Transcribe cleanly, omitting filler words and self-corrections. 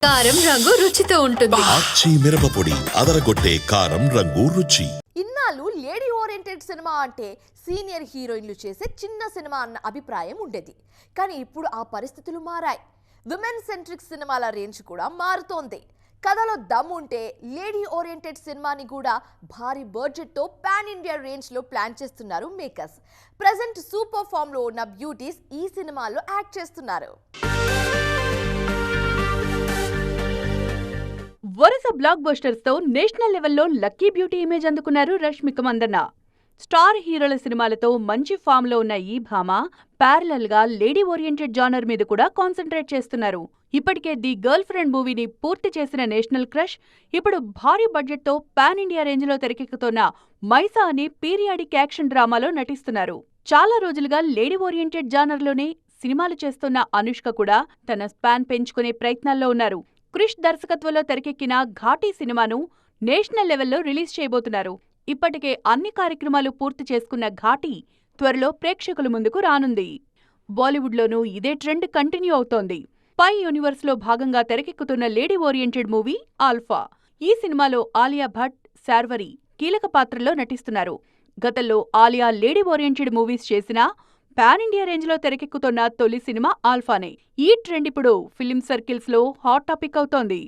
కారం రంగు రుచితో ఉంటుంది. ఆచి మిరపపొడి అదరగొట్టే కారం రంగు రుచి. ఇన్నాళ్ళు లేడీ ఓరియంటెడ్ సినిమా అంటే సీనియర్ హీరోయిన్లు చేసే చిన్న సినిమా అన్న అభిప్రాయం ఉండేది. కానీ ఇప్పుడు ఆ పరిస్థితులు మారాయి. విమెన్ సెంట్రిక్ సినిమాల రేంజ్ కూడా మారుతోంది. కథలో దమ్ ఉంటే లేడీ ఓరియంటెడ్ సినిమాని కూడా భారీ బడ్జెట్తో పాన్ ఇండియా రేంజ్లో ప్లాన్ చేస్తున్నారు మేకర్స్. ప్రజెంట్ సూపర్ ఫామ్లో ఉన్న బ్యూటీస్ ఈ సినిమాలో యాక్ట్ చేస్తున్నారు. వరుస బ్లాక్ బస్టర్స్ తో నేషనల్ లెవెల్లో లక్కీ బ్యూటీ ఇమేజ్ అందుకున్నారు రష్మిక మందన్న. స్టార్ హీరోల సినిమాలతో మంచి ఫామ్ లో ఉన్న ఈ భామ ప్యారలల్ గా లేడీ ఓరియంటెడ్ జానర్ మీద కూడా కాన్సంట్రేట్ చేస్తున్నారు. ఇప్పటికే ది గర్ల్ ఫ్రెండ్ మూవీని పూర్తి చేసిన నేషనల్ క్రష్ ఇప్పుడు భారీ బడ్జెట్ తో పాన్ ఇండియా రేంజ్ లో తెరకెక్కుతున్న మైసా అనే పీరియాడిక్ యాక్షన్ డ్రామాలో నటిస్తున్నారు. చాలా రోజులుగా లేడీ ఓరియంటెడ్ జానర్ లోనే సినిమాలు చేస్తున్న అనుష్క కూడా తన స్పాన్ పెంచుకునే ప్రయత్నాల్లో ఉన్నారు. క్రిష్ దర్శకత్వంలో తెరకెక్కిన ఘాటీ సినిమాను నేషనల్ లెవెల్లో రిలీజ్ చేయబోతున్నారు. ఇప్పటికే అన్ని కార్యక్రమాలు పూర్తి చేసుకున్న ఘాటీ త్వరలో ప్రేక్షకుల ముందుకు రానుంది. బాలీవుడ్లోనూ ఇదే ట్రెండ్ కంటిన్యూ అవుతోంది. పై యూనివర్స్ లో భాగంగా తెరకెక్కుతున్న లేడీ ఓరియంటెడ్ మూవీ ఆల్ఫా. ఈ సినిమాలో ఆలియా భట్, శార్వరి కీలక పాత్రల్లో నటిస్తున్నారు. గతంలో ఆలియా లేడీ ఓరియంటెడ్ మూవీస్ చేసినా పాన్ ఇండియా రేంజ్ లో తెరకెక్కుతున్న తొలి సినిమా ఆల్ఫానే. ఈ ట్రెండ్ ఇప్పుడు ఫిల్మ్ సర్కిల్స్ లో హాట్ టాపిక్ అవుతోంది.